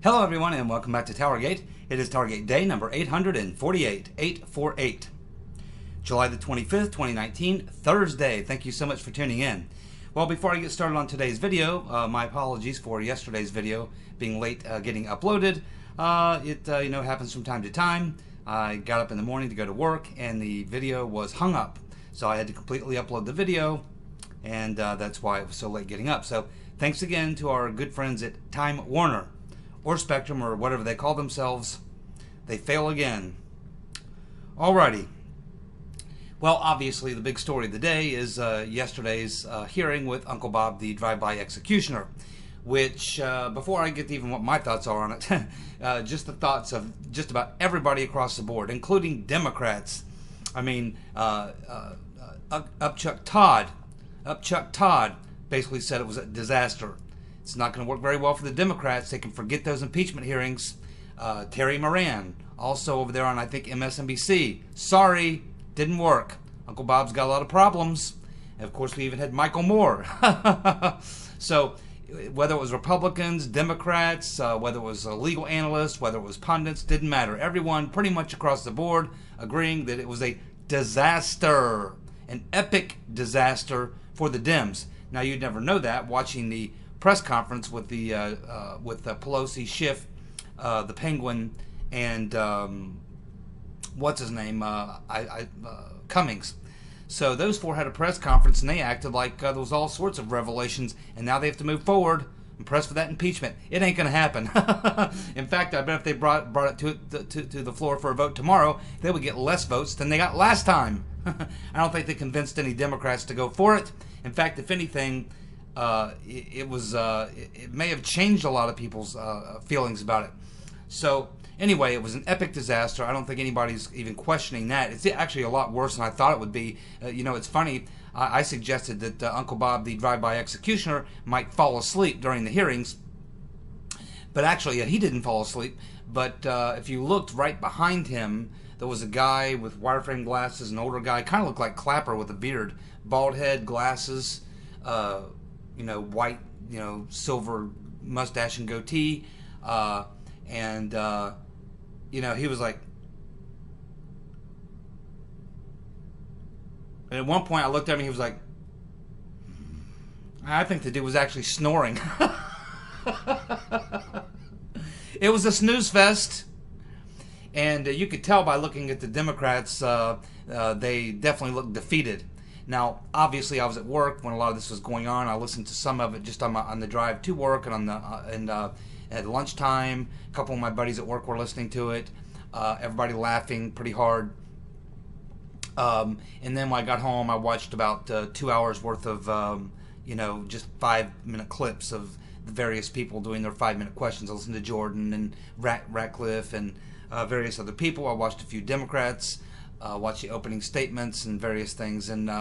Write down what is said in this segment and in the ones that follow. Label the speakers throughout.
Speaker 1: Hello everyone and welcome back to TowerGate. It is TowerGate day number 848, July the 25th, 2019, Thursday. Thank you so much for tuning in. Well, before I get started on today's video, my apologies for yesterday's video being late getting uploaded. It happens from time to time. I got up in the morning to go to work and the video was hung up. So I had to completely upload the video, and that's why it was so late getting up. So thanks again to our good friends at Time Warner, or Spectrum, or whatever they call themselves. They fail again. Alrighty. Well, obviously the big story of the day is yesterday's hearing with Uncle Bob, the drive-by executioner, which, before I get to even what my thoughts are on it, just the thoughts of just about everybody across the board, including Democrats. I mean, Upchuck Todd basically said it was a disaster. It's not going to work very well for the Democrats. They can forget those impeachment hearings. Terry Moran, also over there on, I think, MSNBC. Sorry, didn't work. Uncle Bob's got a lot of problems. And of course, we even had Michael Moore. So, whether it was Republicans, Democrats, whether it was legal analysts, whether it was pundits, didn't matter. Everyone pretty much across the board agreeing that it was a disaster. An epic disaster for the Dems. Now, you'd never know that watching the press conference with the Pelosi, Schiff, the Penguin, and what's his name, Cummings. So those four had a press conference and they acted like there was all sorts of revelations, and now they have to move forward and press for that impeachment. It ain't going to happen. In fact, I bet if they brought it to the floor for a vote tomorrow, they would get less votes than they got last time. I don't think they convinced any Democrats to go for it. In fact, if anything, it may have changed a lot of people's feelings about it. So anyway, it was an epic disaster. I don't think anybody's even questioning that. It's actually a lot worse than I thought it would be. It's funny. I suggested that Uncle Bob, the drive-by executioner, might fall asleep during the hearings, but actually he didn't fall asleep. But if you looked right behind him, there was a guy with wireframe glasses, an older guy, kind of looked like Clapper with a beard, bald head, glasses, white, silver mustache and goatee, and he was like, and at one point I looked at him and he was like, I think the dude was actually snoring. It was a snooze fest, and you could tell by looking at the Democrats, they definitely looked defeated. Now, obviously, I was at work when a lot of this was going on. I listened to some of it just on the drive to work and at lunchtime. A couple of my buddies at work were listening to it. Everybody laughing pretty hard. And then when I got home, I watched about 2 hours worth of just 5-minute clips of the various people doing their 5-minute questions. I listened to Jordan and Ratcliffe and various other people. I watched a few Democrats. Watch the opening statements and various things, and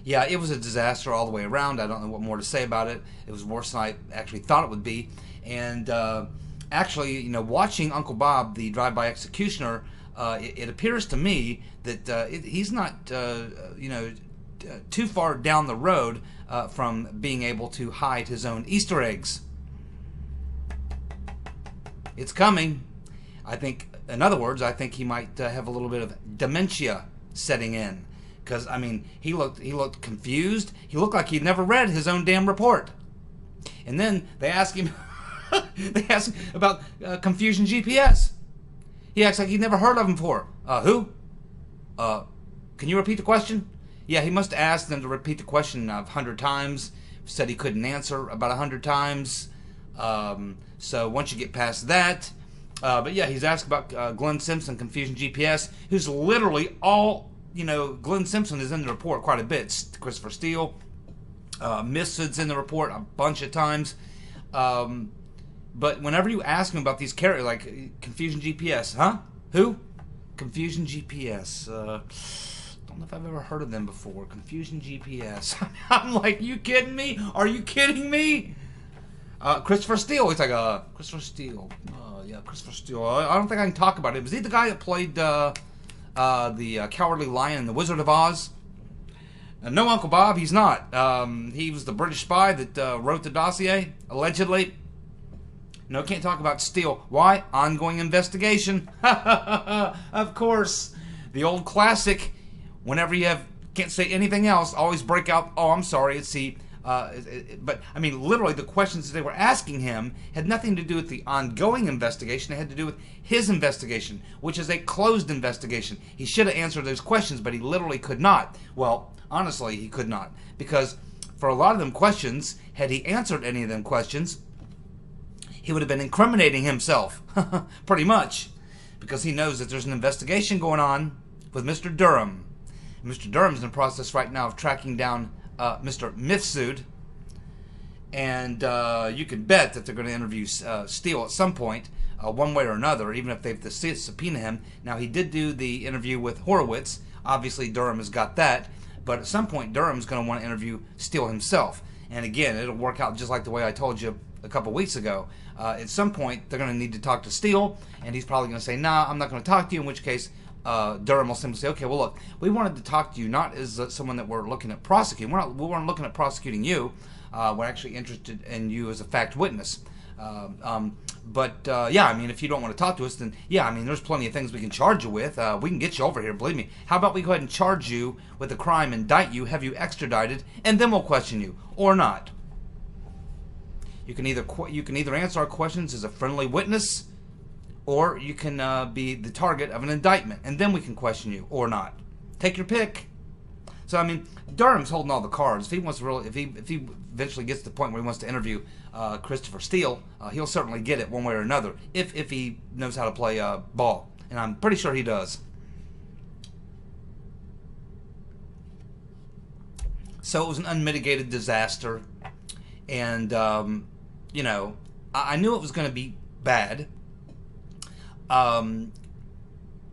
Speaker 1: yeah, it was a disaster all the way around. I don't know what more to say about it. It was worse than I actually thought it would be. And actually, watching Uncle Bob, the drive-by executioner, it appears to me that he's not, too far down the road from being able to hide his own Easter eggs. It's coming. I think. In other words, I think he might have a little bit of dementia setting in, because he looked confused. He looked like he'd never read his own damn report. And then they ask him, about Confusion GPS. He acts like he'd never heard of him before. Who? Can you repeat the question? Yeah, he must have asked them to repeat the question 100 times. Said he couldn't answer about 100 times. So once you get past that. But yeah, he's asked about Glenn Simpson, Confusion GPS, who's literally all, Glenn Simpson is in the report quite a bit. Christopher Steele, Mifsud's in the report a bunch of times. But whenever you ask him about these characters, like Confusion GPS, huh? Who? Confusion GPS. Don't know if I've ever heard of them before. Confusion GPS. I'm like, you kidding me? Are you kidding me? Christopher Steele. He's like, Christopher Steele. Yeah, Christopher Steele. I don't think I can talk about it. Was he the guy that played the Cowardly Lion in The Wizard of Oz? No, Uncle Bob, he's not. He was the British spy that wrote the dossier, allegedly. No, can't talk about Steele. Why? Ongoing investigation. Of course. The old classic, whenever you can't say anything else, always break out, oh, I'm sorry, it's the... but, I mean, literally, the questions that they were asking him had nothing to do with the ongoing investigation. They had to do with his investigation, which is a closed investigation. He should have answered those questions, but he literally could not. Well, honestly, he could not. Because for a lot of them questions, had he answered any of them questions, he would have been incriminating himself, pretty much, because he knows that there's an investigation going on with Mr. Durham. Mr. Durham's in the process right now of tracking down Mr. Mifsud, and you can bet that they're going to interview Steele at some point, one way or another, even if they have to subpoena him. Now, he did do the interview with Horowitz. Obviously, Durham has got that, but at some point, Durham's going to want to interview Steele himself. And again, it'll work out just like the way I told you a couple weeks ago. At some point, they're going to need to talk to Steele, and he's probably going to say, nah, I'm not going to talk to you, in which case Durham will simply say, okay, well, look, we wanted to talk to you not as someone that we're looking at prosecuting. We weren't looking at prosecuting you. We're actually interested in you as a fact witness. Yeah, I mean, if you don't want to talk to us, then, yeah, I mean, there's plenty of things we can charge you with. We can get you over here, believe me. How about we go ahead and charge you with a crime, indict you, have you extradited, and then we'll question you, or not. You can either answer our questions as a friendly witness, or you can be the target of an indictment, and then we can question you, or not. Take your pick. So I mean, Durham's holding all the cards. If he wants to really, if he eventually gets to the point where he wants to interview Christopher Steele, he'll certainly get it one way or another, if he knows how to play ball, and I'm pretty sure he does. So it was an unmitigated disaster, and you know, I knew it was going to be bad.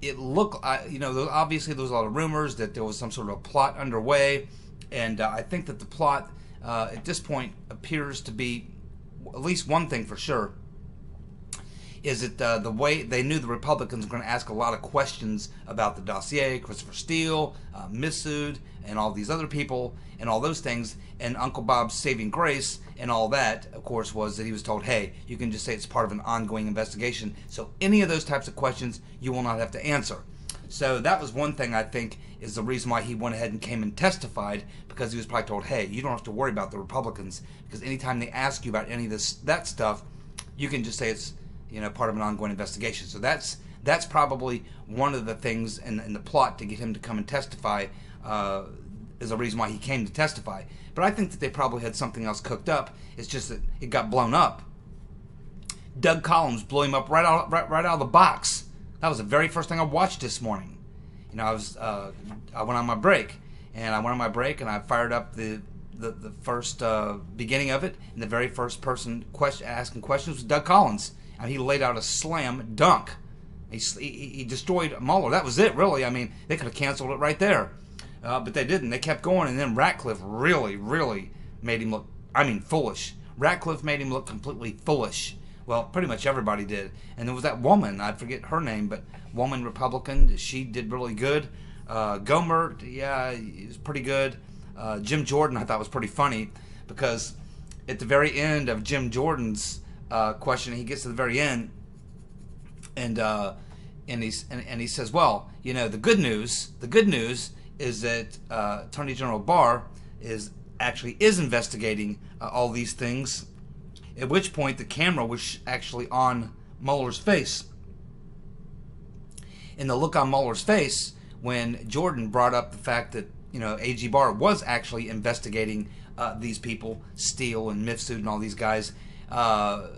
Speaker 1: It looked, you know, obviously there was a lot of rumors that there was some sort of plot underway, and I think that the plot at this point appears to be, at least one thing for sure, is that the way they knew the Republicans were going to ask a lot of questions about the dossier, Christopher Steele, Mifsud, and all these other people, and all those things, and Uncle Bob's saving grace, and all that, of course, was that he was told, hey, you can just say it's part of an ongoing investigation, so any of those types of questions you will not have to answer. So that was one thing I think is the reason why he went ahead and came and testified, because he was probably told, hey, you don't have to worry about the Republicans, because anytime they ask you about any of that stuff, you can just say it's, you know, part of an ongoing investigation. So that's probably one of the things in the plot to get him to come and testify, is the reason why he came to testify. But I think that they probably had something else cooked up. It's just that it got blown up. Doug Collins blew him up right out of the box. That was the very first thing I watched this morning. You know, I went on my break, and I fired up the first beginning of it, and the very first person asking questions was Doug Collins. And he laid out a slam dunk. He destroyed Mueller. That was it, really. I mean, they could have canceled it right there. But they didn't. They kept going, and then Ratcliffe really made him look, I mean, foolish. Ratcliffe made him look completely foolish. Well, pretty much everybody did. And there was that woman, I forget her name, but woman Republican, she did really good. Gomer, yeah, he was pretty good. Jim Jordan, I thought, was pretty funny, because at the very end of Jim Jordan's question, he gets to the very end, and he says, well, you know, the good news is that Attorney General Barr is investigating all these things. At which point the camera was actually on Mueller's face. And the look on Mueller's face when Jordan brought up the fact that, you know, AG Barr was actually investigating these people, Steele and Mifsud and all these guys, the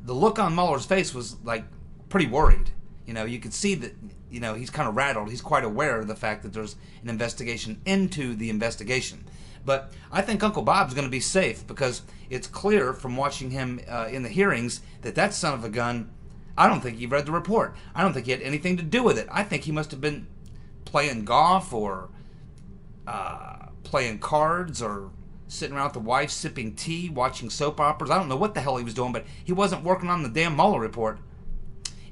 Speaker 1: look on Mueller's face was like pretty worried. You know, you could see that, you know, he's kind of rattled. He's quite aware of the fact that there's an investigation into the investigation. But I think Uncle Bob's going to be safe, because it's clear from watching him in the hearings that son of a gun, I don't think he read the report. I don't think he had anything to do with it. I think he must have been playing golf or playing cards or sitting around with the wife sipping tea, watching soap operas. I don't know what the hell he was doing, but he wasn't working on the damn Mueller report.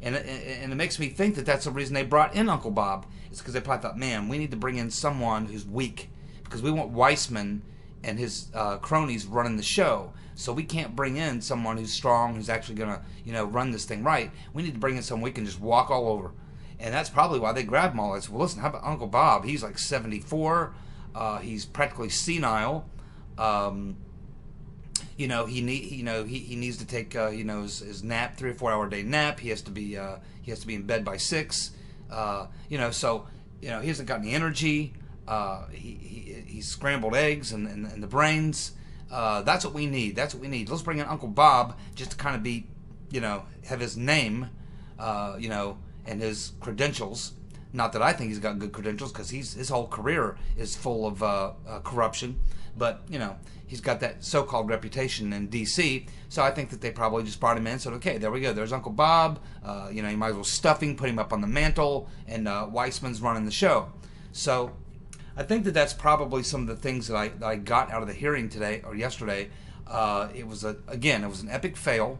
Speaker 1: And it makes me think that that's the reason they brought in Uncle Bob. It's because they probably thought, man, we need to bring in someone who's weak, because we want Weissman and his cronies running the show. So we can't bring in someone who's strong, who's actually going to, run this thing right. We need to bring in someone we can just walk all over. And that's probably why they grabbed Mueller. I said, well, listen, how about Uncle Bob? He's like 74. He's practically senile. He needs to take his nap, 3 or 4 hour day nap. He has to be in bed by 6. He hasn't got any energy. He's scrambled eggs and the brains. That's what we need. Let's bring in Uncle Bob just to kind of be, have his name, and his credentials. Not that I think he's got good credentials, because his whole career is full of corruption. But, he's got that so-called reputation in D.C., so I think that they probably just brought him in and said, okay, there we go. There's Uncle Bob. You might as well stuff him, put him up on the mantle, and Weissman's running the show. So I think that that's probably some of the things that I got out of the hearing today or yesterday. It was an epic fail.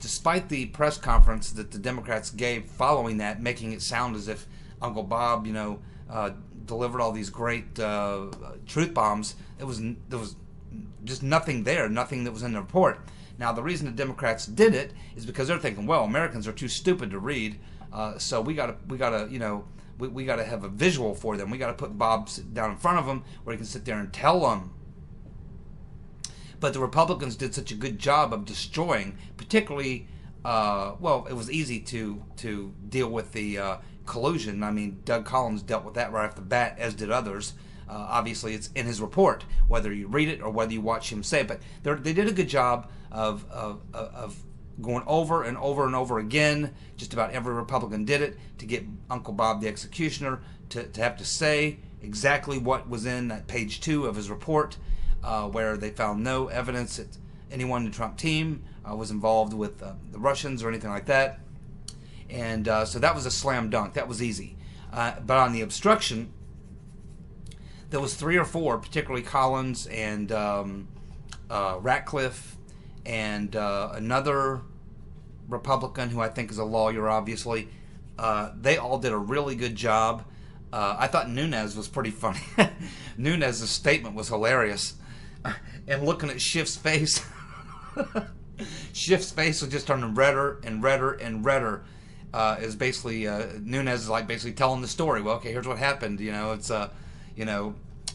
Speaker 1: Despite the press conference that the Democrats gave following that, making it sound as if Uncle Bob, delivered all these great truth bombs, there was just nothing there, nothing that was in the report. Now, the reason the Democrats did it is because they're thinking, well, Americans are too stupid to read, so we gotta have a visual for them. We gotta put Bob down in front of them where he can sit there and tell them. But the Republicans did such a good job of destroying, particularly, it was easy to deal with the collusion. I mean, Doug Collins dealt with that right off the bat, as did others. Obviously, it's in his report, whether you read it or whether you watch him say it. But they did a good job of going over and over and over again. Just about every Republican did it to get Uncle Bob the executioner to have to say exactly what was in that page 2 of his report, where they found no evidence that anyone in the Trump team was involved with the Russians or anything like that. And so that was a slam dunk. That was easy. But on the obstruction, there was 3 or 4, particularly Collins and Ratcliffe and another Republican who I think is a lawyer, obviously. They all did a really good job. I thought Nunes was pretty funny. Nunes' statement was hilarious. And looking at Schiff's face, Schiff's face was just turning redder and redder and redder. Is basically Nunes is like basically telling the story. Well, okay, here's what happened. And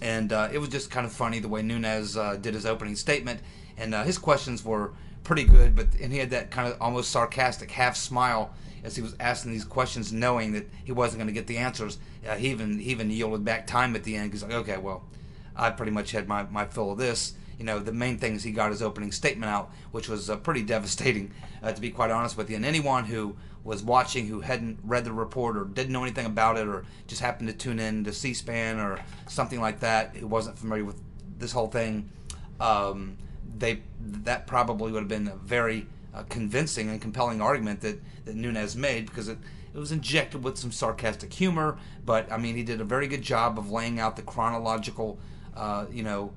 Speaker 1: it was just kind of funny the way Nunes did his opening statement, and his questions were pretty good. And he had that kind of almost sarcastic half smile as he was asking these questions, knowing that he wasn't going to get the answers. He even yielded back time at the end. He's like, okay, well, I pretty much had my fill of this. The main thing is he got his opening statement out, which was pretty devastating, to be quite honest with you. And anyone who was watching who hadn't read the report or didn't know anything about it, or just happened to tune in to C-SPAN or something like that, who wasn't familiar with this whole thing, that probably would have been a very convincing and compelling argument that Nunes made, because it was injected with some sarcastic humor. But I mean, he did a very good job of laying out the chronological a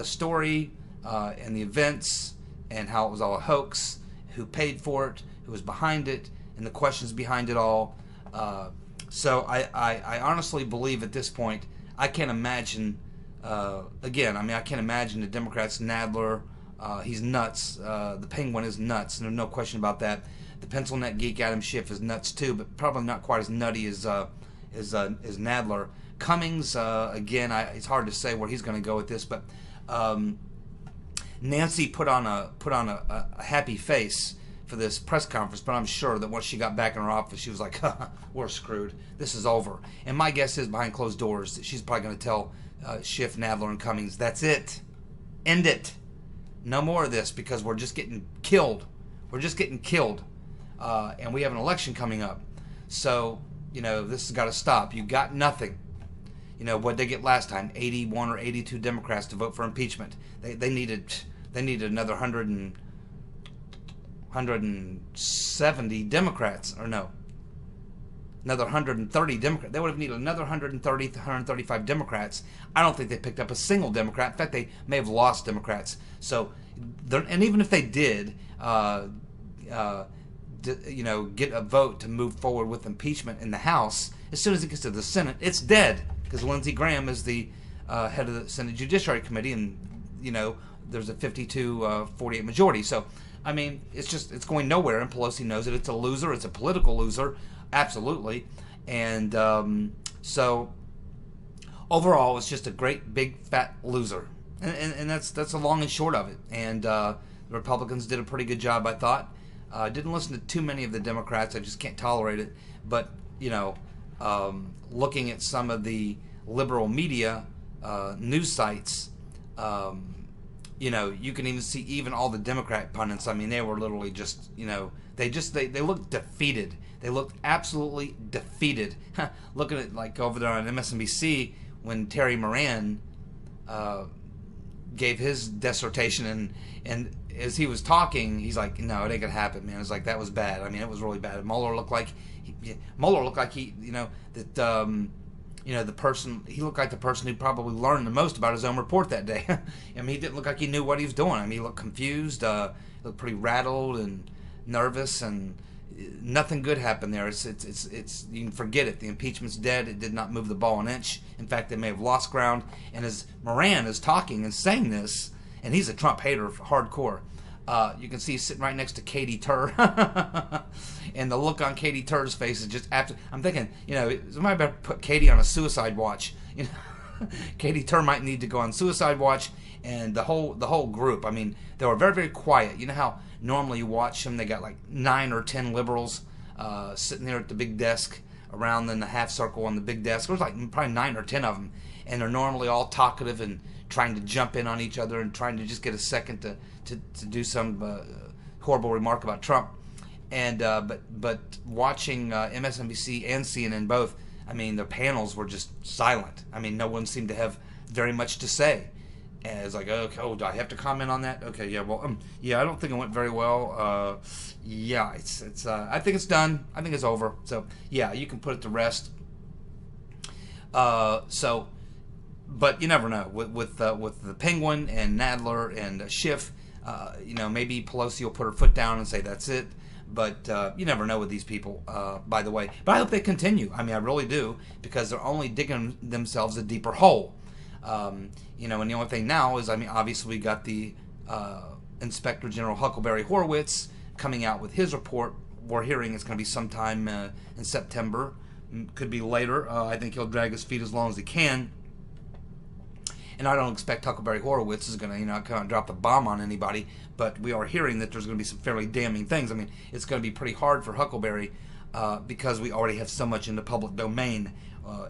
Speaker 1: story and the events and how it was all a hoax, who paid for it, who was behind it, and the questions behind it all. So I honestly believe at this point, I can't imagine, I can't imagine the Democrats, Nadler, he's nuts. The Penguin is nuts, there's no question about that. The pencil neck geek Adam Schiff is nuts too, but probably not quite as nutty as Nadler. Cummings, it's hard to say where he's going to go with this, but Nancy put on a happy face for this press conference, but I'm sure that once she got back in her office, she was like, we're screwed. This is over. And my guess is, behind closed doors, that she's probably going to tell Schiff, Nadler, and Cummings, that's it. End it. No more of this, because we're just getting killed. We're just getting killed. And we have an election coming up. So, this has got to stop. You got nothing. What they get last time? 81 or 82 Democrats to vote for impeachment. They needed another 170 Democrats, or no, another 130 Democrats. They would have needed another 130 to 135 Democrats. I don't think they picked up a single Democrat. In fact, they may have lost Democrats. So, and even if they did, get a vote to move forward with impeachment in the House, as soon as it gets to the Senate, it's dead, because Lindsey Graham is the head of the Senate Judiciary Committee, and there's a 52-48 majority. So, I mean, it's going nowhere, and Pelosi knows it. It's a loser. It's a political loser, absolutely. And so, overall, it's just a great, big, fat loser. And that's the long and short of it. And the Republicans did a pretty good job, I thought. Didn't listen to too many of the Democrats. I just can't tolerate it. But, looking at some of the liberal media news sites, you can even see even all the Democrat pundits. I mean, they were literally just, they looked defeated. They looked absolutely defeated. Looking at, like, over there on MSNBC when Terry Moran gave his dissertation, and as he was talking, he's like, no, it ain't gonna happen, man. It's like, that was bad. I mean, it was really bad. Mueller looked like he, the person, he looked like the person who probably learned the most about his own report that day. I mean, he didn't look like he knew what he was doing. I mean, he looked confused, looked pretty rattled and nervous, and nothing good happened there. It's you can forget it. The impeachment's dead. It did not move the ball an inch. In fact, they may have lost ground. And as Moran is talking and saying this, and he's a Trump hater hardcore, you can see he's sitting right next to Katie Tur. And the look on Katie Tur's face is just after. I'm thinking, somebody better put Katie on a suicide watch. Katie Tur might need to go on suicide watch, and the whole group. I mean, they were very, very quiet. You know how normally you watch them, they got like 9 or 10 liberals sitting there at the big desk, around in the half circle on the big desk. There's like probably 9 or 10 of them, and they're normally all talkative and trying to jump in on each other and trying to just get a second to do some horrible remark about Trump. And but watching MSNBC and CNN both, I mean, the panels were just silent. I mean, no one seemed to have very much to say. And it's like, okay, do I have to comment on that? Okay, yeah, well, I don't think it went very well. Yeah, it's. I think it's done. I think it's over. So yeah, you can put it to rest. But you never know with the Penguin and Nadler and Schiff. Maybe Pelosi will put her foot down and say that's it. But you never know with these people, by the way. But I hope they continue. I mean, I really do, because they're only digging themselves a deeper hole. And the only thing now is, I mean, obviously we got the Inspector General Huckleberry Horowitz coming out with his report. We're hearing it's going to be sometime in September. Could be later. I think he'll drag his feet as long as he can. And I don't expect Huckleberry Horowitz is going to, kind of drop the bomb on anybody. But we are hearing that there's going to be some fairly damning things. I mean, it's going to be pretty hard for Huckleberry because we already have so much in the public domain,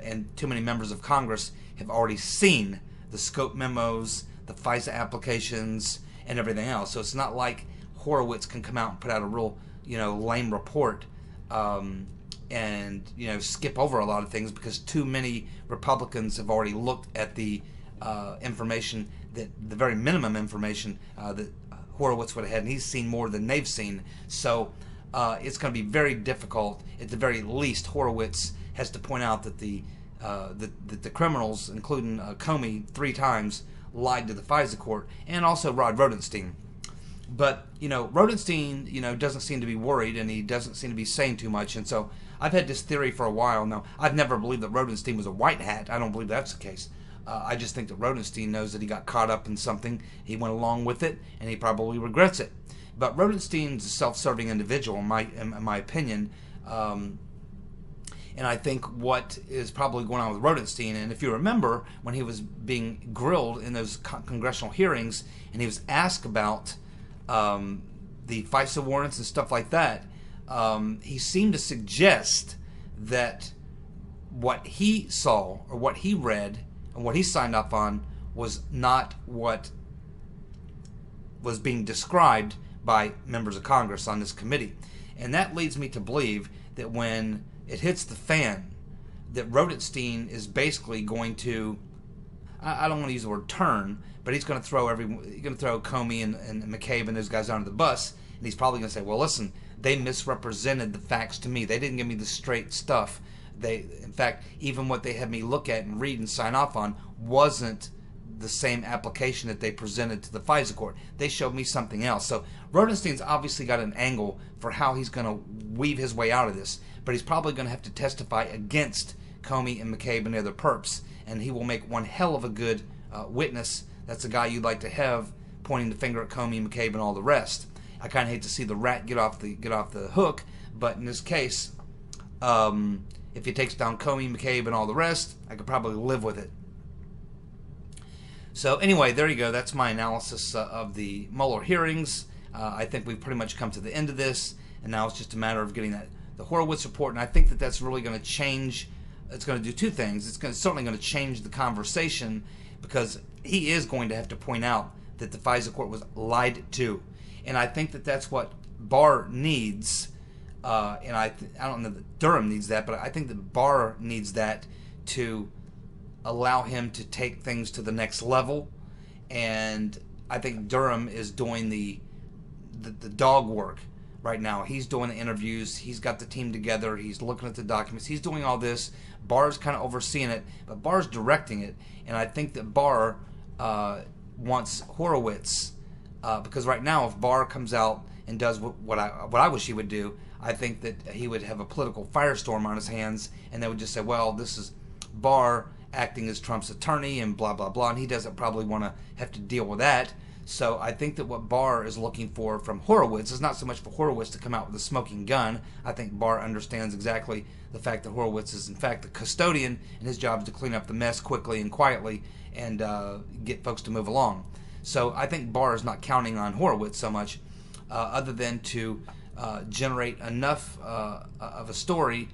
Speaker 1: and too many members of Congress have already seen the scope memos, the FISA applications, and everything else. So it's not like Horowitz can come out and put out a real, lame report and skip over a lot of things, because too many Republicans have already looked at the information, that the very minimum information that Horowitz would have had, and he's seen more than they've seen. So it's going to be very difficult. At the very least, Horowitz has to point out that the criminals, including Comey 3 times, lied to the FISA court, and also Rod Rodenstein. But Rodenstein, doesn't seem to be worried, and he doesn't seem to be saying too much. And so I've had this theory for a while now. I've never believed that Rodenstein was a white hat. I don't believe that's the case. I just think that Rodenstein knows that he got caught up in something. He went along with it, and he probably regrets it. But Rodenstein's a self-serving individual, in my opinion. And I think what is probably going on with Rodenstein, and if you remember, when he was being grilled in those congressional hearings, and he was asked about the FISA warrants and stuff like that, he seemed to suggest that what he saw, or what he read, and what he signed up on was not what was being described by members of Congress on this committee. And that leads me to believe that when it hits the fan, that Rodenstein is basically going to, I don't want to use the word turn, but he's going to throw Comey and McCabe and those guys under the bus, and he's probably going to say, well, listen, they misrepresented the facts to me. They didn't give me the straight stuff. In fact, even what they had me look at and read and sign off on wasn't the same application that they presented to the FISA court. They showed me something else. So Rodenstein's obviously got an angle for how he's going to weave his way out of this, but he's probably going to have to testify against Comey and McCabe and the other perps, and he will make one hell of a good witness. That's the guy you'd like to have pointing the finger at Comey, McCabe, and all the rest. I kind of hate to see the rat get off the hook, but in this case, if he takes down Comey, McCabe, and all the rest, I could probably live with it. So anyway, there you go. That's my analysis of the Mueller hearings. I think we've pretty much come to the end of this, and now it's just a matter of getting the Horowitz report, and I think that that's really going to change. It's going to do two things. It's certainly going to change the conversation, because he is going to have to point out that the FISA court was lied to. And I think that that's what Barr needs, and I don't know that Durham needs that, but I think that Barr needs that to allow him to take things to the next level. And I think Durham is doing the dog work right now. He's doing the interviews. He's got the team together. He's looking at the documents. He's doing all this. Barr's kind of overseeing it, but Barr's directing it. And I think that Barr wants Horowitz, because right now, if Barr comes out and does what I wish he would do, I think that he would have a political firestorm on his hands, and they would just say, well, this is Barr acting as Trump's attorney and blah, blah, blah, and he doesn't probably want to have to deal with that. So I think that what Barr is looking for from Horowitz is not so much for Horowitz to come out with a smoking gun. I think Barr understands exactly the fact that Horowitz is in fact the custodian, and his job is to clean up the mess quickly and quietly and get folks to move along. So I think Barr is not counting on Horowitz so much, other than to generate enough of a story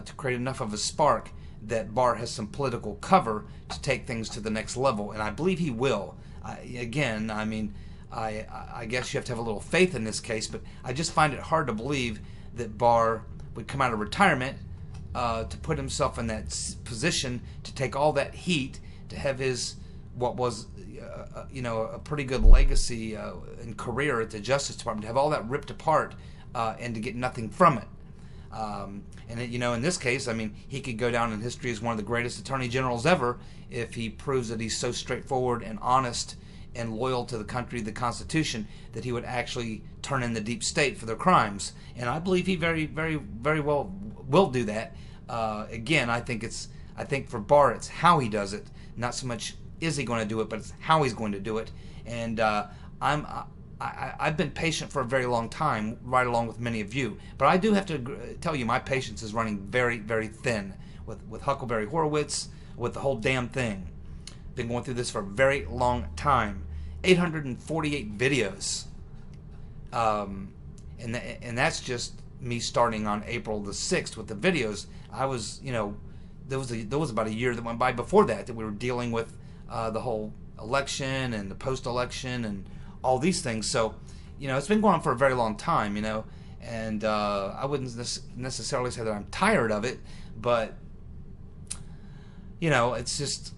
Speaker 1: to create enough of a spark that Barr has some political cover to take things to the next level, and I believe he will. Again, I mean, I guess you have to have a little faith in this case, but I just find it hard to believe that Barr would come out of retirement to put himself in that position to take all that heat, to have his what was a pretty good legacy and career at the Justice Department, to have all that ripped apart and to get nothing from it. And in this case, I mean, he could go down in history as one of the greatest attorney generals ever if he proves that he's so straightforward and honest and loyal to the country, the Constitution, that he would actually turn in the deep state for their crimes. And I believe he very, very, very well will do that. Again, I think for Barr, it's how he does it, not so much is he going to do it, but it's how he's going to do it. And I've been patient for a very long time, right along with many of you. But I do have to tell you, my patience is running very, very thin with Huckleberry Horowitz, with the whole damn thing. Been going through this for a very long time. 848 videos. And that's just me starting on April the 6th with the videos. I was, there was about a year that went by before that we were dealing with the whole election and the post-election and all these things. So, it's been going on for a very long time, and I wouldn't necessarily say that I'm tired of it, but, it's just,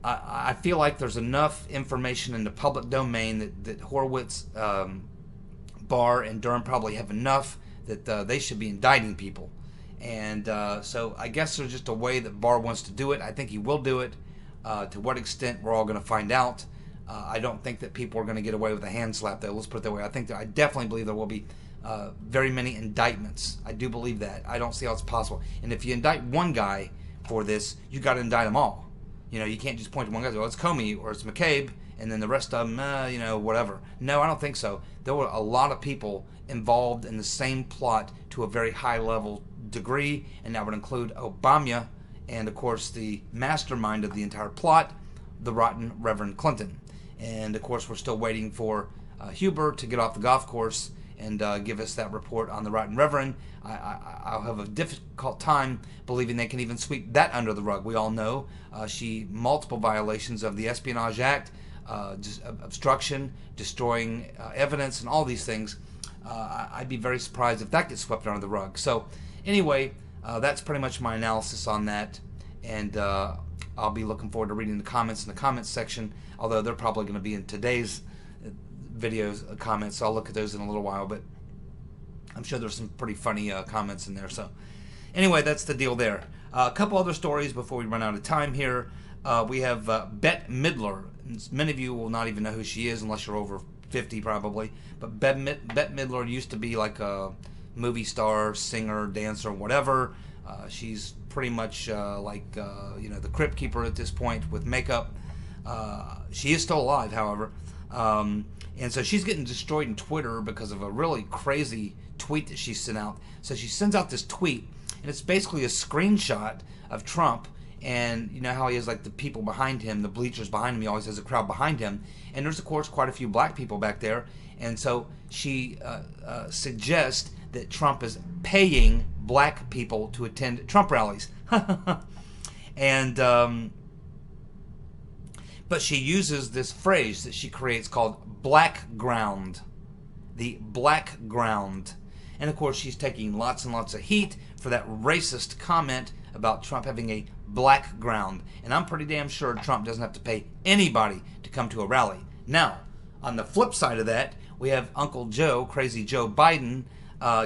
Speaker 1: I feel like there's enough information in the public domain that Horowitz, Barr, and Durham probably have enough that they should be indicting people. And so I guess there's just a way that Barr wants to do it. I think he will do it. To what extent, we're all going to find out. I don't think that people are going to get away with a hand slap, though. Let's put it that way. I definitely believe there will be very many indictments. I do believe that. I don't see how it's possible. And if you indict one guy for this, you got to indict them all. You can't just point to one guy and say, well, it's Comey or it's McCabe, and then the rest of them, whatever. No, I don't think so. There were a lot of people involved in the same plot to a very high level degree, and that would include Obama and, of course, the mastermind of the entire plot, the rotten Reverend Clinton. And, of course, we're still waiting for Huber to get off the golf course and give us that report on the rotten Reverend. I'll have a difficult time believing they can even sweep that under the rug. We all know multiple violations of the Espionage Act, obstruction, destroying evidence, and all these things. I'd be very surprised if that gets swept under the rug. So, anyway, that's pretty much my analysis on that. And I'll be looking forward to reading the comments in the comments section, although they're probably going to be in today's videos comments, so I'll look at those in a little while, but I'm sure there's some pretty funny comments in there. So anyway, that's the deal there. A couple other stories before we run out of time here. We have Bette Midler. Many of you will not even know who she is unless you're over 50 probably, but Bette Midler used to be like a movie star, singer, dancer, whatever. She's pretty much like the crypt keeper at this point with makeup. She is still alive, however. And so she's getting destroyed in Twitter because of a really crazy tweet that she sent out. So she sends out this tweet, and it's basically a screenshot of Trump. And you know how he has like the people behind him, the bleachers behind him. He always has a crowd behind him. And there's, of course, quite a few black people back there. And so she suggests that Trump is paying black people to attend Trump rallies. And but she uses this phrase that she creates called black ground. The black ground. And of course she's taking lots and lots of heat for that racist comment about Trump having a black ground. And I'm pretty damn sure Trump doesn't have to pay anybody to come to a rally. Now, on the flip side of that, we have Uncle Joe, Crazy Joe Biden,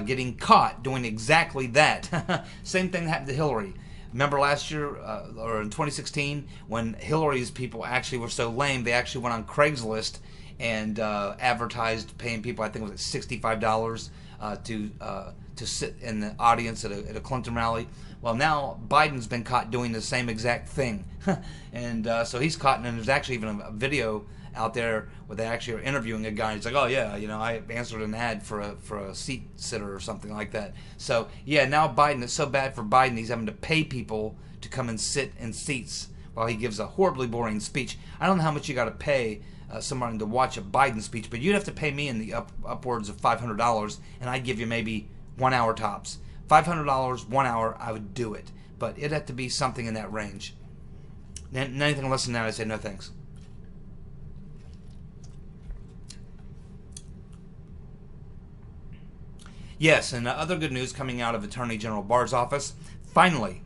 Speaker 1: getting caught doing exactly that. Same thing happened to Hillary. Remember last year, or in 2016, when Hillary's people actually were so lame, they actually went on Craigslist and advertised paying people, I think it was $65 to sit in the audience at a Clinton rally. Well, now Biden's been caught doing the same exact thing. And so he's caught, and there's actually even a video out there where they actually are interviewing a guy. He's like, oh yeah, I answered an ad for a seat sitter or something like that. So yeah, now Biden, it's so bad for Biden, he's having to pay people to come and sit in seats while he gives a horribly boring speech. I don't know how much you got to pay someone to watch a Biden speech, but you'd have to pay me in the upwards of $500, and I'd give you maybe 1 hour tops. $500, 1 hour, I would do it, but it'd have to be something in that range. And anything less than that, I say no thanks. Yes, and other good news coming out of Attorney General Barr's office. Finally,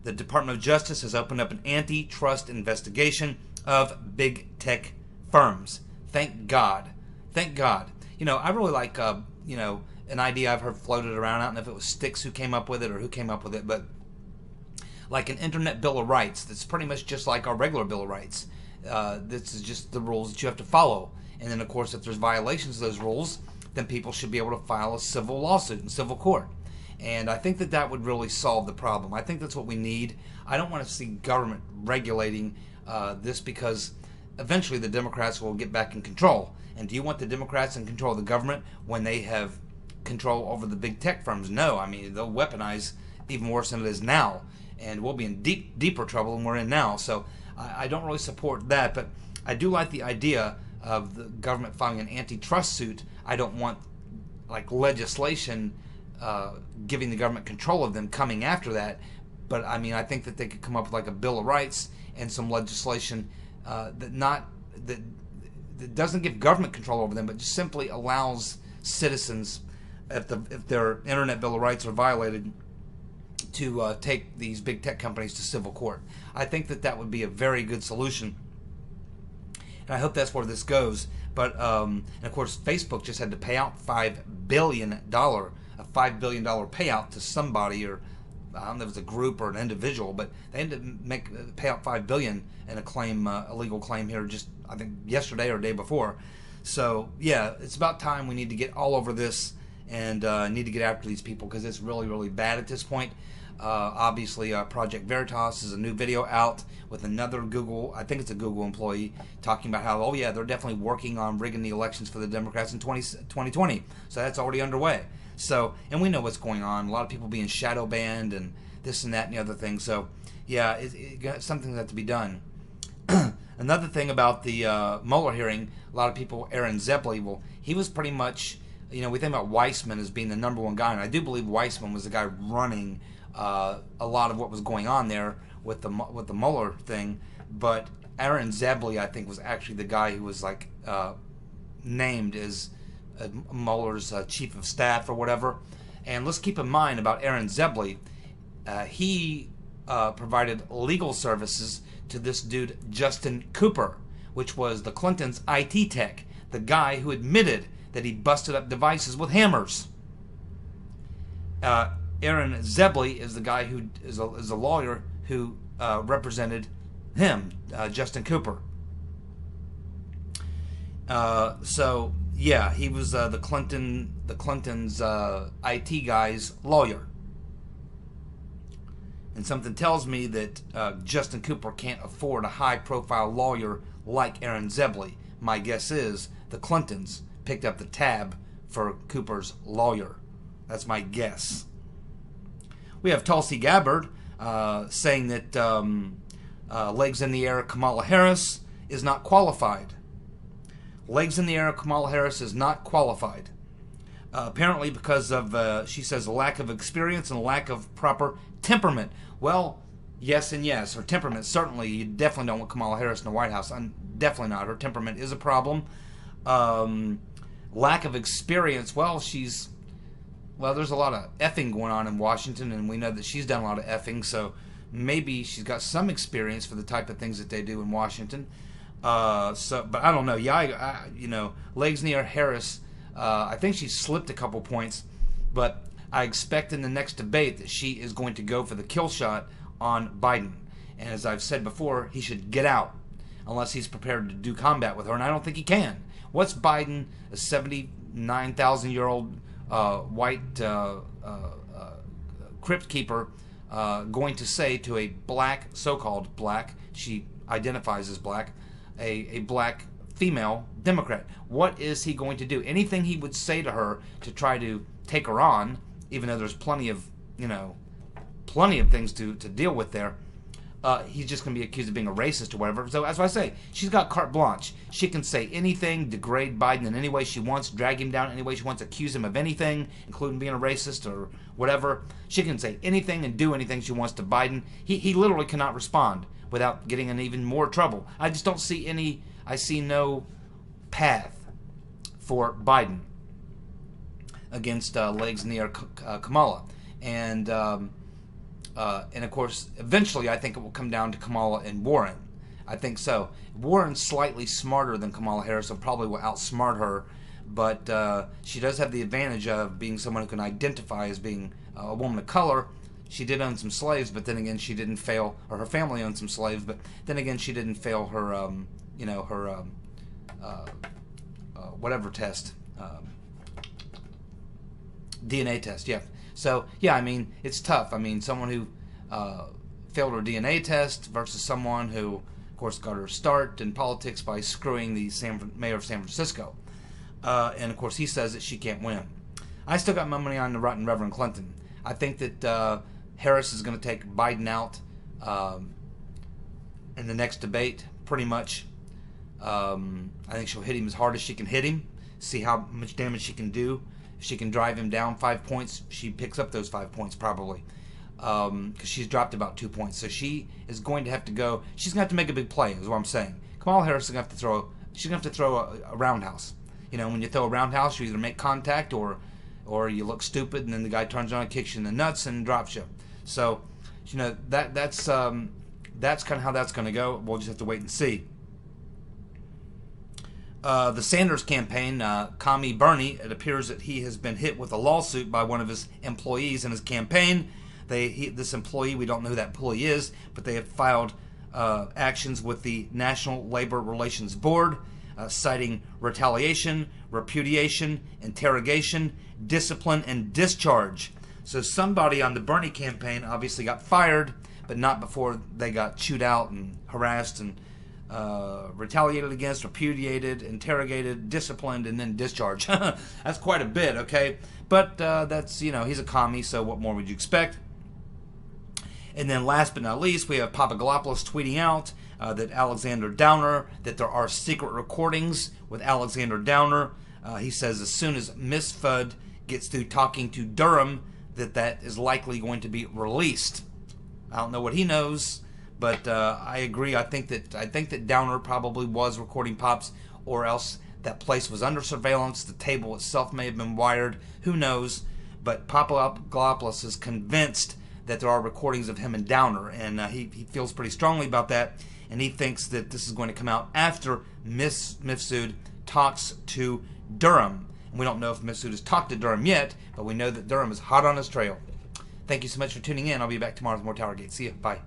Speaker 1: the Department of Justice has opened up an antitrust investigation of big tech firms. Thank God. Thank God. I really like, an idea I've heard floated around. I don't know if it was Sticks who came up with it or who came up with it, but like an Internet Bill of Rights that's pretty much just like our regular Bill of Rights. This is just the rules that you have to follow. And then, of course, if there's violations of those rules, then people should be able to file a civil lawsuit in civil court. And I think that would really solve the problem. I think that's what we need. I don't want to see government regulating this because eventually the Democrats will get back in control. And do you want the Democrats in control of the government when they have control over the big tech firms? No. I mean, they'll weaponize even worse than it is now. And we'll be in deeper trouble than we're in now. So I don't really support that. But I do like the idea of the government filing an antitrust suit. I don't want like legislation giving the government control of them coming after that. But I mean, I think that they could come up with like a Bill of Rights and some legislation that doesn't give government control over them, but just simply allows citizens, if their Internet Bill of Rights are violated, to take these big tech companies to civil court. I think that would be a very good solution. And I hope that's where this goes. But, and of course, Facebook just had to pay out $5 billion, a $5 billion payout to somebody, or I don't know if it was a group or an individual, but they had to pay out $5 billion in a legal claim here just, I think, yesterday or day before. So, yeah, it's about time we need to get all over this and need to get after these people because it's really, really bad at this point. Obviously, Project Veritas is a new video out with another Google, I think it's a Google employee, talking about how, oh yeah, they're definitely working on rigging the elections for the Democrats in 2020. So that's already underway. So, and we know what's going on. A lot of people being shadow banned and this and that and the other thing. So, yeah, it's something that has to be done. Another thing about the Mueller hearing, a lot of people, Aaron Zebley, well, he was pretty much, we think about Weissman as being the number one guy, and I do believe Weissman was the guy running a lot of what was going on there with the Mueller thing, but Aaron Zebley, I think, was actually the guy who was like named as Mueller's chief of staff or whatever. And let's keep in mind about Aaron Zebley, he provided legal services to this dude Justin Cooper, which was the Clintons' IT tech, the guy who admitted that he busted up devices with hammers. Aaron Zebley is the guy who is a lawyer who represented him, Justin Cooper. So yeah, he was the Clintons' IT guy's lawyer. And something tells me that Justin Cooper can't afford a high-profile lawyer like Aaron Zebley. My guess is the Clintons picked up the tab for Cooper's lawyer. That's my guess. We have Tulsi Gabbard saying that legs in the air Kamala Harris is not qualified. Legs in the air Kamala Harris is not qualified. Apparently because of, she says, a lack of experience and a lack of proper temperament. Well, yes and yes. Her temperament, certainly, you definitely don't want Kamala Harris in the White House. Definitely not. Her temperament is a problem. Lack of experience, well, there's a lot of effing going on in Washington, and we know that she's done a lot of effing, so maybe she's got some experience for the type of things that they do in Washington. But I don't know. Yeah, legs in the air Harris, I think she slipped a couple points, but I expect in the next debate that she is going to go for the kill shot on Biden. And as I've said before, he should get out unless he's prepared to do combat with her, and I don't think he can. What's Biden, a 79,000-year-old white crypt keeper, going to say to a black, so-called black, she identifies as black, a black female Democrat? What is he going to do? Anything he would say to her to try to take her on, even though there's plenty of things to deal with there, he's just going to be accused of being a racist or whatever. So as I say, she's got carte blanche. She can say anything, degrade Biden in any way she wants, drag him down in any way she wants, accuse him of anything, including being a racist or whatever. She can say anything and do anything she wants to Biden. He literally cannot respond without getting in even more trouble. I just don't see I see no path for Biden against legs in the air Kamala. And of course, eventually I think it will come down to Kamala and Warren. I think so. Warren's slightly smarter than Kamala Harris, so probably will outsmart her, but she does have the advantage of being someone who can identify as being a woman of color. She did own some slaves, but then again, she didn't fail, or her family owned some slaves, but then again, she didn't fail her, whatever test, DNA test, yeah. So, yeah, I mean, it's tough. I mean, someone who failed her DNA test versus someone who, of course, got her start in politics by screwing the mayor of San Francisco. And, of course, he says that she can't win. I still got my money on the rotten Reverend Clinton. I think that Harris is going to take Biden out in the next debate, pretty much. I think she'll hit him as hard as she can hit him, see how much damage she can do. If she can drive him down 5 points, she picks up those 5 points probably, because she's dropped about 2 points. So she is going to have to go. She's going to have to make a big play, is what I'm saying. Kamala Harris is going to have to throw. She's going to have to throw a roundhouse. You know, when you throw a roundhouse, you either make contact or you look stupid, and then the guy turns around and kicks you in the nuts and drops you. So, you know, that's kind of how that's going to go. We'll just have to wait and see. The Sanders campaign, Commie Bernie, it appears that he has been hit with a lawsuit by one of his employees in his campaign. This employee, we don't know who that employee is, but they have filed actions with the National Labor Relations Board, citing retaliation, repudiation, interrogation, discipline, and discharge. So somebody on the Bernie campaign obviously got fired, but not before they got chewed out and harassed and retaliated against, repudiated, interrogated, disciplined, and then discharged. That's quite a bit, okay? But that's, you know, he's a commie, so what more would you expect? And then last but not least, we have Papadopoulos tweeting out that Alexander Downer, that there are secret recordings with Alexander Downer. He says as soon as Miss Fudd gets through talking to Durham, that is likely going to be released. I don't know what he knows, but I agree. I think that Downer probably was recording Pops, or else that place was under surveillance. The table itself may have been wired. Who knows? But Papadopoulos is convinced that there are recordings of him and Downer, and he feels pretty strongly about that, and he thinks that this is going to come out after Miss Mifsud talks to Durham. And we don't know if Mifsud has talked to Durham yet, but we know that Durham is hot on his trail. Thank you so much for tuning in. I'll be back tomorrow with more TowerGate. See you. Bye.